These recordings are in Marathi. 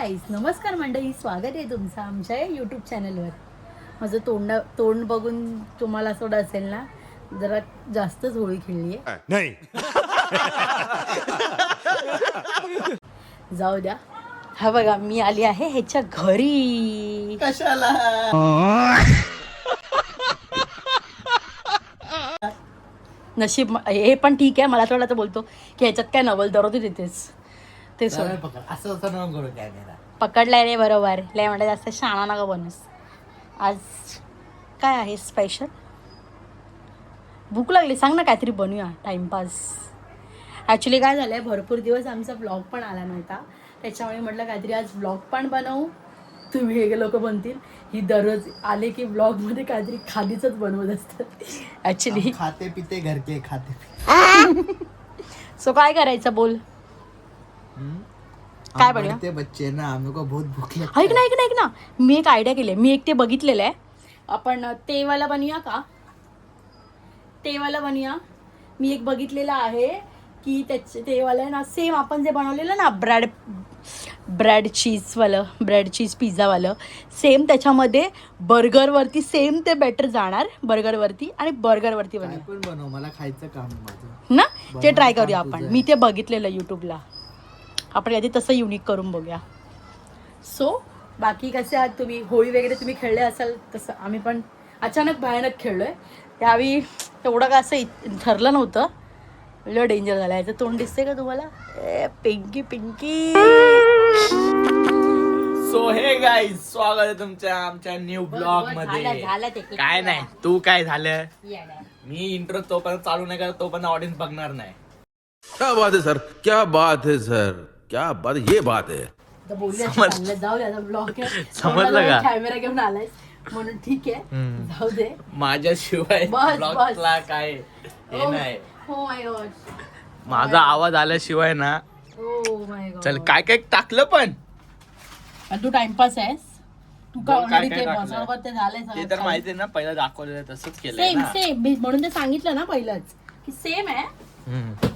गाईज, नमस्कार मंडळी, स्वागत आहे तुमचं आमच्या यूट्यूब चॅनलवर. माझं तोंड बघून तुम्हाला असं वाटत असेल ना, जरा जास्तच होळी खेळली आहे. नाही. जाऊ द्या. हा बघा, मी आली आहे ह्याच्या घरी. कशाला? नशीब हे पण ठीक आहे. मला थोडं बोलतो की ह्याच्यात काय नवल दररोज देतेस ते सोड. असं नको करू कॅमेरा. पकडलाय रे, बरोबर. लय म्हणतात जास्त शाणा नका बनूस. आज काय आहे स्पेशल? भूक लागली, सांग ना काहीतरी बनवूया टाइमपास. ॲक्च्युली काय झालं आहे, भरपूर दिवस आमचा ब्लॉग पण आला नव्हता, त्याच्यामुळे म्हटलं काहीतरी आज ब्लॉग पण बनवू. तुम्ही हे लोक बनतील ही दररोज आले की ब्लॉगमध्ये काहीतरी खालीचंच बनवत असतात ॲक्च्युली. खाते पिते घरचे खाते. सो काय करायचं बोल, काय बनवूया? ते बच्चे ना हमको बहुत भूख लगती ऐक ना, मी एक आयडिया केली. मी एक ते बघितलेलं आहे. आपण तेवाला बनवूया का? तेवाला बनवूया. मी एक बघितलेलं आहे की त्याचे तेवाला ना सेम आपण जे बनवलेलं ना ब्रेड चीज पिझ्झावालं, सेम त्याच्यामध्ये बर्गरवरती सेम ते बॅटर जाणार बर्गरवरती आणि बर्गरवरती काय बनवूया पण बनव, मला खायचं काम आहे माझं ना. ते ट्राय काम करूया आपण. तुझं. मी ते बघितलेलं यूट्यूबला. आपण आधी तसं युनिक करून बघूया. सो बाकी कसे आहात तुम्ही? होळी वगैरे तुम्ही खेळले असाल तसं आम्ही पण अचानक भयानक खेळलोय. त्यावेळी तेवढं का असं ठरलं नव्हतं. लय डेंजर झालं. याचं तोंड दिसतंय का तुम्हाला? पिंकी. सो हे गाईज, स्वागत आहे तुमच्या आमच्या न्यू ब्लॉग मध्ये. काय नाही, तू काय झालं, मी इंट्रो तोपर्यंत चालू नाही करत तोपर्यंत ऑडियन्स बघणार नाही. क्या बात है सर, क्या बात है सर, क्या बात, ये बात है. जाऊ द्या, ब्लॉग समजलं का? कॅमेरा घेऊन आलाय म्हणून ठीक आहे, जाऊ दे. माझ्याशिवाय बस. ब्लॉगला काय हे नाही. हो माय गॉड. माझा आवाज आल्याशिवाय ना. Oh my God. चल काय काय टाकलं पण तू टाइमपास आहेस. तू का बोल, काय ऑलरेडी ते काय टाकलंय? बरोबर ते झालंय ते तर माहिती आहे ना, पहिला दाखवलेलं तसंच केलंय सेम ना. सेम म्हणून ते सांगितलं ना पहिलंच की सेम आहे. हम्म.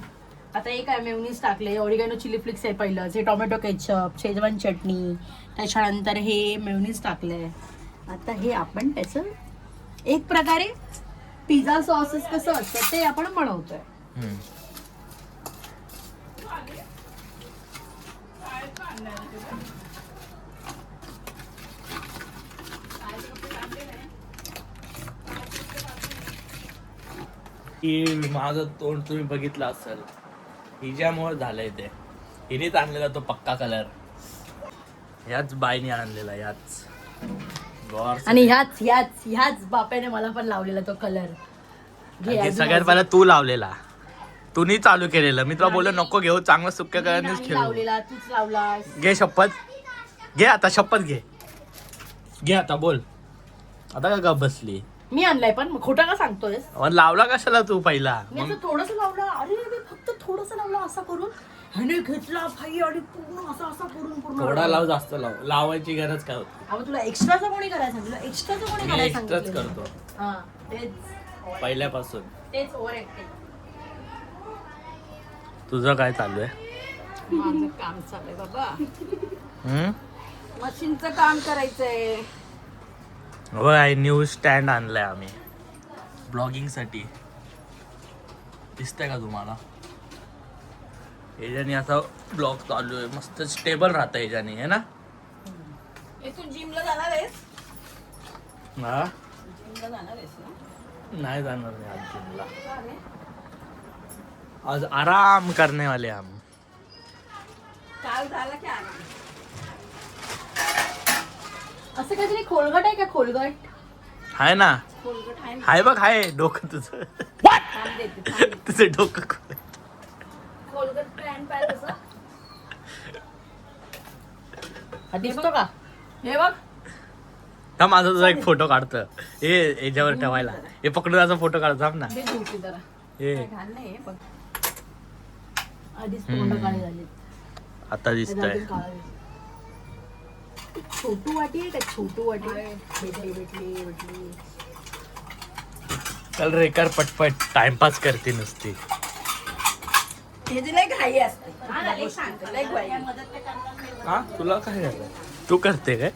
आता एक आहे मेयोनीज टाकले, ऑरिगॅनो चिली फ्लिक्स आहे पहिलंच, हे टोमॅटो केचप, शेजवान चटणी, त्याच्यानंतर हे मेयोनीज टाकलंय. आता हे आपण त्याचं एक प्रकारे पिझ्झा सॉसेस कसं असतं ते आपण बनवतोय. हम्म. माझं तोंड तुम्ही बघितलं असेल, हिच्यामुळे झालंय ते. हिनेच आणलेला तो पक्का कलर, ह्याच बाईने आणलेला, याच गौर. आणि ह्याच बाप्याने मला पण लावलेला तो कलर. सगळ्यात पहिला तू लावलेला, तूनी चालू केलेलं. मी तुला बोललो नको घेऊ, चांगलं सुक्या कलरनेच खेळू. लावलेला तूच लावलास. घे शपथ, घे आता शपथ घे आता. बोल आता का गप बसली? मी आणलाय पण खोटं का सांगतोयस? लावला कशाला तू पहिला? मी असं थोडस लावलं. अरे मी फक्त थोडस लावलं असं करून. ह्याने घेतला भाई आणि पूर्ण असं करून पूर्ण थोडा लाव, जास्त लाव, लावायची गरज काय होती? अहो तुला एक्स्ट्राचं कोणी करायला सांगितलं? एक्स्ट्राचं कोणी मी करायला एक्स्ट्राच सांगितलं? करतो हा तेच पहिल्यापासून. तेच ओव्हर ऍक्टिंग. तुझं काय चालू आहे? माझं काम चाललंय बाबा, हम्म? मशीनचं काम करायचंय. होय, न्यू स्टँड आणलाय आम्ही ब्लॉगिंग साठी. दिसतंय का तुम्हाला? ह्याच्याने असा ब्लॉग चालू आहे, मस्त स्टेबल राहतं ह्याच्याने, है ना? तू जिमला जाणार आहेस? हा, जिमला जाणार आहेस ना? नाही जाणार नाही आज जिमला. आज आराम करने वाले हम. काल झाला की आराम. असं काहीतरी खोलगट आहे का? खोलगट हाय ना, खोलगट आहे ना? हाय बघ, हाय डोकं तुझं. थांब देते, थांब. तुझं डोकं खोलगट पॅन्ट पाय तसं. हा दिसतो का? हे बघ. हा, माझा तुझा एक फोटो काढतं हे याच्यावर ठेवायला. हे पकडून असा फोटो काढतो, थांब ना. दे झोपी जरा. हे काय घाण नाही हे बघ. आधीच तोंड काळे झाले. आता दिसतंय. छोटू वाटी आहे का? छोटू वाटी भेटली. चल रे, कर पटपट, टाइमपास करते नुसती. हे जे लय घाई असते. लय घाई. हा तुला काय झालं तू करते काय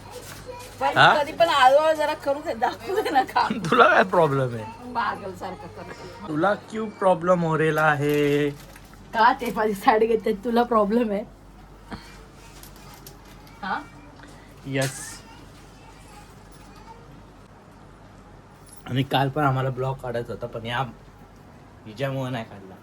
पण हा? कधी पण आळू जरा करू दे दाखवू दे ना काम तुला काय प्रॉब्लेम आहे पागल सारखं करतो तुला क्यू प्रॉब्लेम हो रेला आहे का ते माझी साडी घेते तुला प्रॉब्लेम आहे हा यस आणि काल पण आम्हाला ब्लॉग काढायचा होता पण या हिच्यामुळे नाही काढला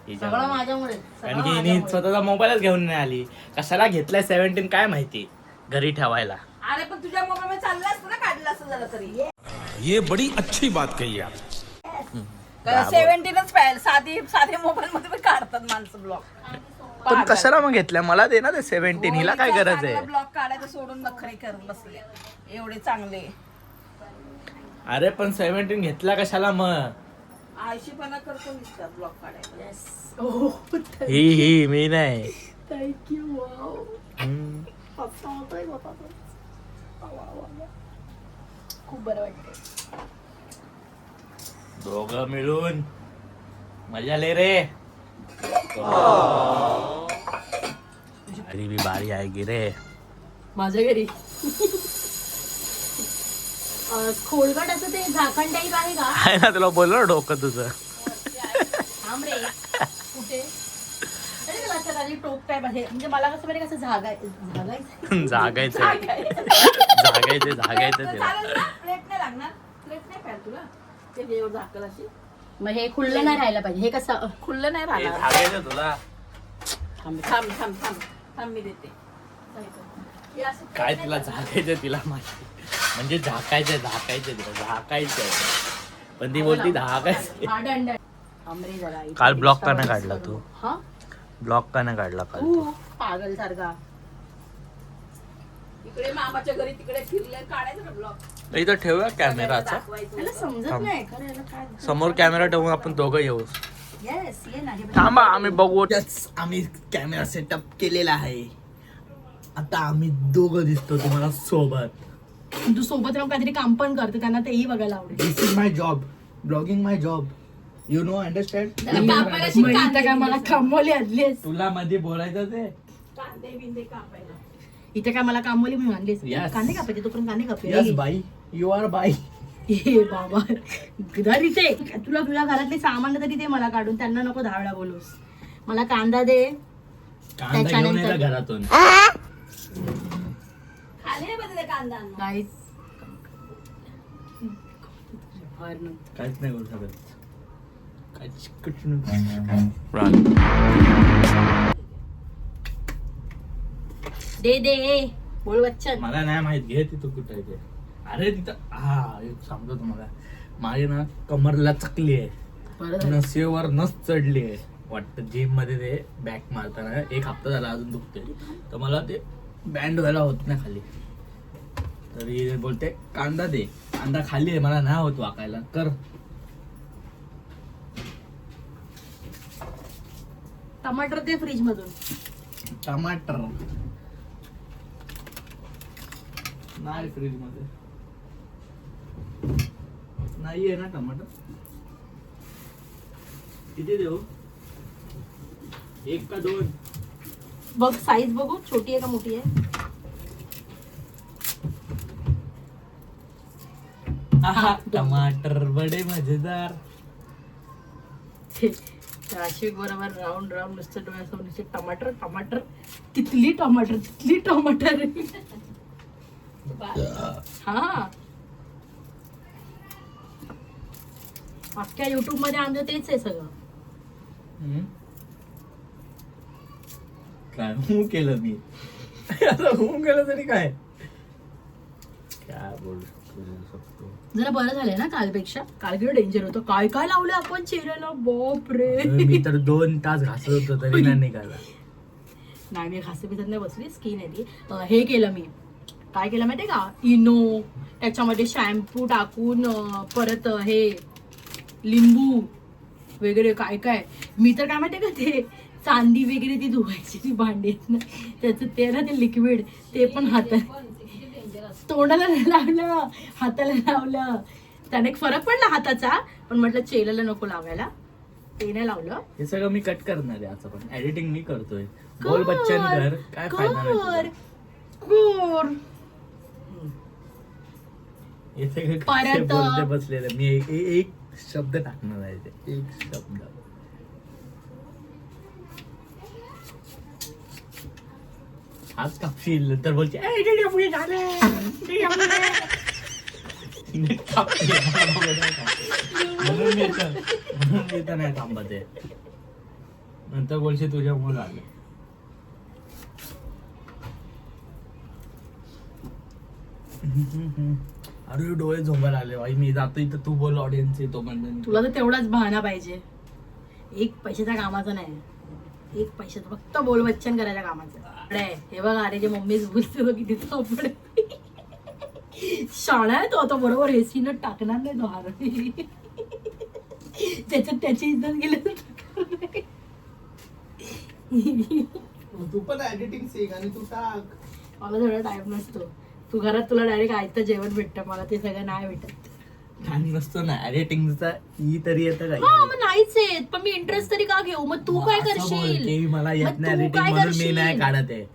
सगळं हिच्यामुळे. माझ्यामुळे कारण की हिने स्वतःचा मोबाईलच घेऊन नाही आली कशाला घेतलाय 17 काय माहिती घरी ठेवायला अरे पण तुझ्या मोबाईल मध्ये चाललं असतं ना काढलं असतं जरा तरी ये बड़ी अच्छी बात कही आप 17च पाहिजे साधे मोबाईल मध्ये पण काढतात माणसं ब्लॉग पण कशाला मग घेतल्या मला दे ना ते 17 हिला काय गरज आहे ब्लॉग काढायचं सोडून नखरे करत बसले एवढे चांगले अरे पण 17 घेतला कशाला मग आळशीपणा करतो नुसता ब्लॉग काढायचा ही मी नाही थँक्यू हम्म. खूप बरं वाटतं दोघं मिळून मजा ले रे अरे भी बारी आएगी रे माझ्या घरी खोलगट ते झाकण टाईप आहे का आहे ना तुला बोललो डोकं तुझं थांब रे कुठे अरे तुला लक्षात आली टोप टाईप आहे म्हणजे मला कसं बरे कसं झागायचं जागायचं ते प्लेट नाही लागणार प्लेट नाही पाहिजे तुला ते देव झाकल अशी मग हे खुल्लं नाही राहायला पाहिजे हे कसं खुल्लं नाही राहणार जागायचं तुला थांब थांब थांब थांब थांब मी देते हे असं काय तिला झाकायचं तिला माहिती म्हणजे झाकायचं तिला झाकायचं पण ती बोलती झाकायचं हा, दंड. थांब रे जरा, इथे काल block का extra नाही बस काढला करू. तू? हा ब्लॉग का नाही काढला काल तू पागल सारखा इकडे मामाच्या घरी तिकडे फिरले काढायचं ना ब्लॉग इथं ठेवूया कॅमेराचा त्याला समजत थांब. नाही खरं याला काय समोर कॅमेरा ठेवून आपण दोघं येऊ येस ये ना हे बघ. थांबा आम्ही बघू आम्ही कॅमेरा सेटअप केलेला आहे आता आम्ही दोघं दिसतो तुम्हाला सोबत तू सोबत राहून काहीतरी काम पण करते त्यांना तेही बघायला आवडेल this is my job blogging my job you know understand इथं काय मला कामवाली आणलीस तुला मध्ये बोलायचं ते कांदे बिंदे कापायला इथे काय मला कामवाली म्हणून आणलीस Yes. कांदे कापायचे तोपर्यंत कांदे यस कापले बाई यू आर बाई ए बाबा घरी ते तुला तुझ्या घरातले सामान तरी ते मला काढून त्यांना नको धावडा बोलूस मला कांदा दे कांदा घेऊन येला घरातून Guys. काहीच नाही करू शकत दे बोल बच्चन मला नाही माहित घे तिथं कुठं आहे ते अरे तिथं हा एक सांगतो तुम्हाला माझी ना कमरला चकली आहे बरं नसेवर नस चढली आहे वाटतं जिम मध्ये ते बॅक मारताना 1 हप्ता झाला अजून दुखते तर मला ते बँड व्हायला होत नाही खाली तरी बोलते कांदा दे कांदा खाली आहे मला नाही होत वाकायला कर टमाटर दे फ्रीज मधून टमाटर नाही फ्रीज मध्ये नाहीये ना टमाटर किती देऊ 1 का 2 बघ साईज बघू छोटी आहे का मोठी आहे आहा, टमाटर बडे मजेदार राशिक बरोबर राऊंड राऊंड नुसतं डोळ्यासमोर नुसते टमाटर टमाटर तिथली टमाटर हा अख्ख्या युट्यूब मध्ये आमचं तेच आहे सगळं काय हू केलं मी आता हू केलं तरी काय बोलू शकतो जरा बरं झालंय ना कालपेक्षा काल किती डेंजर होतं काय काय लावलं आपण चेहऱ्याला बाप रे मी तर 2 तास घासत होतो तरी नाही निघाला नाही मी खासे पितात नाही बसली स्किन आहे ती हे केलं मी काय केलं माहितीये का इनो त्याच्यामध्ये शॅम्पू टाकून परत हे लिंबू वगैरे काय काय मी तर काय माहितीये का ते चांदी वगैरे ती धुवायची ती भांडी आहेत ना त्याचं ते ना ते लिक्विड ते पण हातात तोंडाला लावलं हाताला लावलं त्याने एक फरक पडला हाताचा पण म्हटलं चेहऱ्याला नको लावायला ते नाही लावलं हे सगळं मी कट करणार आहे आता पण एडिटिंग मी करतोय बोल बच्चन कर, काय फायदा नाही तुझा. कर. हे सगळे परत- कसे बोलते बसलेले. मी एक शब्द टाकणार आहे ते. एक शब्द. आज कापशील तर बोलते "ए, इकडे पुढे झाले, इकडे पुढे." नीट कापते. म्हणून मी तर नाही थांबत आहे. नंतर बोलशील तुझ्यामुळे झाले. अरे डोळे झोंबायला आले भाई. मी जातो इथं, तू बोल, ऑडियन्स येतो म्हणजे. तुला तर तेवढाच बहाणा पाहिजे. एक पैशाच्या कामाचं नाही, एक पैशाचं फक्त बोल बच्चन करायच्या कामाचं. अरे हे बघा, अरे जे मम्मीच बोलते तो किती चौपड शाळा आहे तो. आता बरोबर हे सीन टाकणार नाही तो हार. त्याच्यात त्याची इज्जत गेली तर टाकणार नाही. तू पण एडिटिंग शिक आणि तू टाक. मला थोडा टाइम नसतो. तू घरात तुला डायरेक्ट आयतं जेवण भेटतं, मला ते सगळं नाही भेटत. छान नसतो ना एडिटिंगचा. ही तरी येतं हा काय? मग नाहीच येत, पण मी इंटरेस्ट तरी का घेऊ? मग तू काय करशील? मला येत मग नाही तू एडिटिंग काय म्हणून मी करशील? नाही काढत आहे.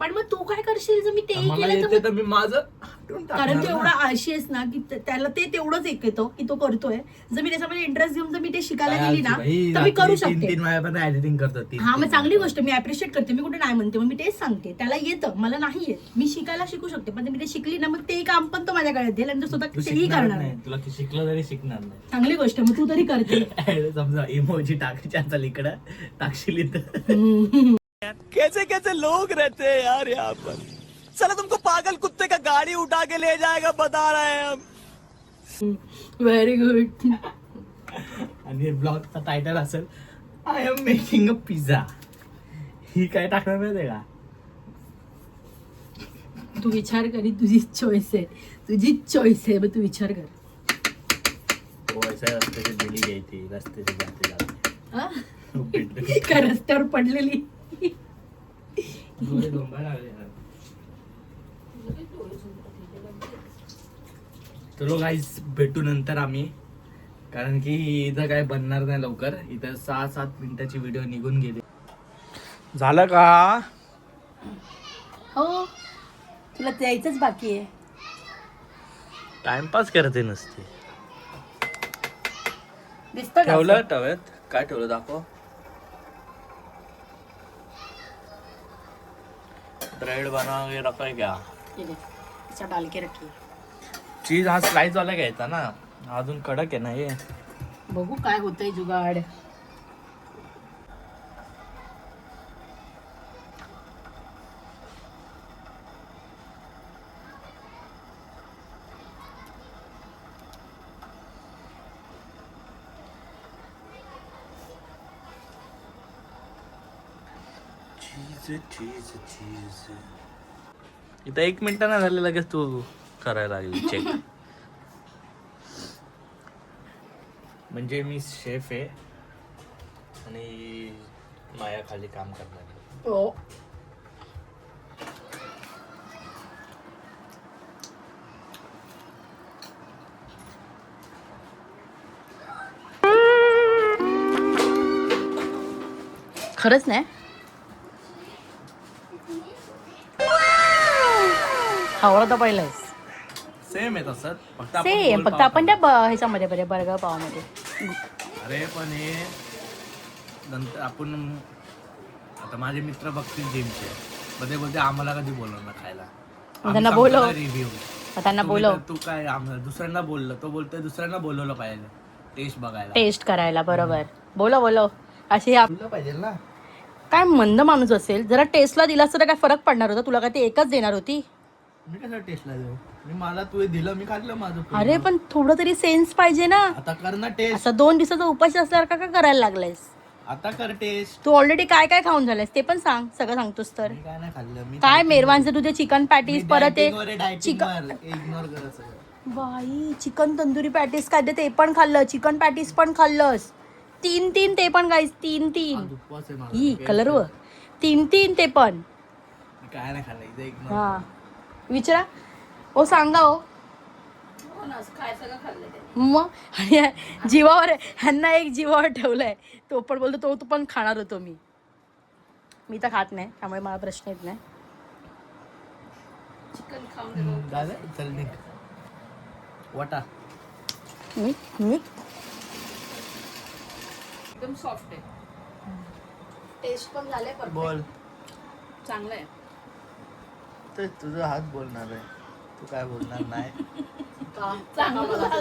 पण मग तू काय करशील जर मी ते मला केलं तर येते तर मी माझं हटवून कारण टाकणार तू ना. एवढा आळशी आहेस ना की त्याला ते तेवढंच एक येतो की तो करतोय. जर मी त्याच्यामध्ये इंटरेस्ट घेऊन जर मी ते शिकायला काय गेली ना बाई, तर मी करू रात्री शकते. 3-3 वाजेपर्यंत एडिटिंग करतो. हा मग चांगली गोष्ट, मी अप्रिशिएट करते. मी कुठे नाही म्हणते, मग मी तेच सांगते त्याला येतं, मला नाही येत. मी शिकायला शिकू शकते, पण मी ते शिकली ना मग ते काम पण तो माझ्याकडे देईल आणि तो स्वतः तू तेही शिकणार करणार नाही. आहे. तुला शिकलं तरी शिकणार नाही. चांगली गोष्ट, मग तू तरी करते. समजा इमोजी टाकायची असेल इकडं, टाकशील इथं. हम्म. कैसे कैसे लोग रहते हैं यार यहाँ पर. चलो तुमको पागल कुत्ते का गाड़ी उठा के ले जाएगा, बता रहे हैं हम. Very good. आणि ब्लॉगचा टायटल असेल I am making a pizza. ही काय टाकणार माहिती का? तू विचार करी, तुझी चॉईस आहे, तुझी चॉईस आहे, मग तू विचार कर. हो असं रस्त्याची दिली घ्यायची, रस्त्याची जाते जाते. हा? डोळे का रस्त्यावर पडलेली? झोंबायला लागले यार. चलो गाईस, भेटू नंतर आम्ही. कारण की इथं काय बनणार नाही लवकर. इथं 6-7 मिनिटाची व्हिडिओ निघून गेली. झालं का? हो, तुला द्यायचंच बाकी आहे. टाइमपास करते नसते. दिसतं का ठेवलं असं? तव्यात? काय ठेवलं दाखव. ब्रेड बना के रखा है क्या? ये देख, ऐसा डाल के रखिए. चीज हा स्लाइस वाला घ्यायचा ना, अजून कडक आहे ना हे. बघू काय होतंय जुगाड. चीज चीज चीज. इथं 1 मिनिट नाही झाले लगेच तू करायला लागली चेक. म्हणजे मी शेफ आहे आणि माया खाली काम करणार आहे. हो. खरंच नाही खावला तर पहिलंच सेम आहे तसं, फक्त सेम, गोल फक्त पाव आपण त्या ह्याच्यामध्ये बर्गर पावमध्ये. अरे पण हे नंतर आपण आता माझे मित्र बघतील जिमचे, मध्ये बोलते आम्हाला कधी बोलवणार खायला. त्यांना बोलव. रिव्ह्यू त्यांना बोलव, तू काय दुसऱ्यांना बोललं, तो बोलतोय दुसऱ्यांना बोलवलं पाहिजे टेस्ट बघायला. टेस्ट करायला. बरोबर, बोलव अशी पाहिजे ना. काय मंद माणूस असेल, जरा टेस्टला दिला असता तर काय फरक पडणार होता? तुला काय ते एकच देणार होती? मी कसं टेस्टला देऊ? मी मला तू दिलं, मी खाल्लं माझं पूर्ण. अरे पण थोडं तरी सेन्स पाहिजे ना. आता कर ना टेस्ट. असं 2 दिवसाचा उपास असल्यावर का करायला लागलायस? आता कर टेस्ट. तू ऑलरेडी काय काय खाऊन झालायस ते पण सांग. सगळं सांगतोस तर मी काय नाही खाल्लं. मी काय मेरवानचे तुझे चिकन पॅटीस, परत ते चिकन इग्नोर करत सगळं. बाई चिकन तंदुरी पॅटीस काय ते पण खाल्लं, चिकन पॅटीस पण खाल्लंस. 3 ते पण गाईस, 3 आज उपवास आहे माझा. ही कलर व 3 ते पण. मी काय नाही खाल्लं, इथे इग्नोर. हा विचारा ओ, सांगा ओ. मग आणि जीवावर ह्यांना एक जीवावर ठेवलाय. तो पण बोलतो तो पण खाणार होतो मी. मी तर खात नाही त्यामुळे मला प्रश्न येत नाही. चिकन खाऊन झालं चल निघ. वाटा एकदम सॉफ्ट आहे. टेस्ट पण झाले बोल चांगलं आहे. तर तुझा हात बोलणार आहे, तू काय बोलणार नाही. चांगलं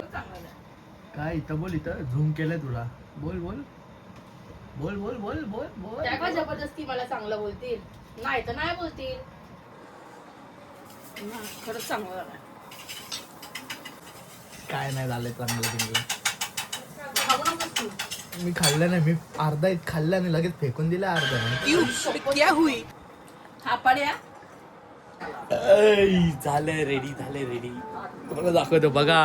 काय इथं बोल, इथं झूम केलंय तुला. बोल बोल बोल बोल बोल बोल बोल. त्या का जबरदस्ती मला चांगलं बोलतील? नाही तर नाही बोलतील. खरंच चांगलं झालं. काय नाही झालंय चांगलं तुमचं. खाऊ नकोस तू. मी खाल्लं नाही, मी अर्धा एक खाल्ला आणि लगेच फेकून दिला अर्धा. क्या हुई थापाड्या. झालंय रेडी, झालंय रेडी. तुम्हाला दाखवतो बघा.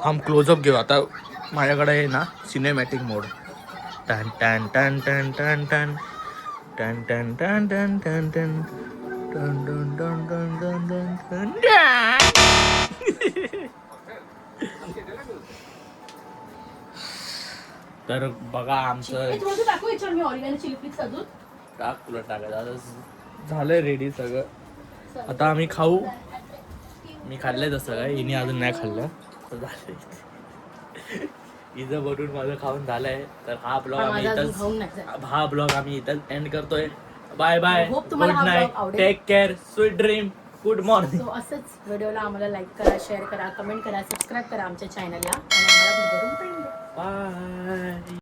हम क्लोजअप घेऊ आता. माझ्याकडे आहे ना सिनेमॅटिक मोड. टन टन टन टन टन टन टन टन टन टन टन टन टन टन टन टन टन टन. तर बघा आमचं थोडंसं टाकू याच्यावर मी ऑरिगॅनो चिली फ्लेक्स अजून. टाक, तुला टाकायचं. आता झालंय रेडी सगळं. आता आम्ही खाऊ. मी खाल्लंय तसं काय, हिने अजून नाही खाल्लं. तर झालंय हिचं बनवून माझं खाऊन झालंय. तर हा ब्लॉग आम्ही माझा अजून इथंच, खाऊन नाही झालं. हा ब्लॉग आम्ही इथंच एंड करतोय. बाय बाय, Hope गुड तुम्हाला हा नाईट, vlog आवडेल. Take care, sweet dream, good morning. So असंच व्हिडिओला आम्हाला लाईक करा, शेअर करा, कमेंट करा, सबस्क्राईब करा आमच्या चॅनलला आणि आम्हाला भरभरून प्रेम द्या. बाय.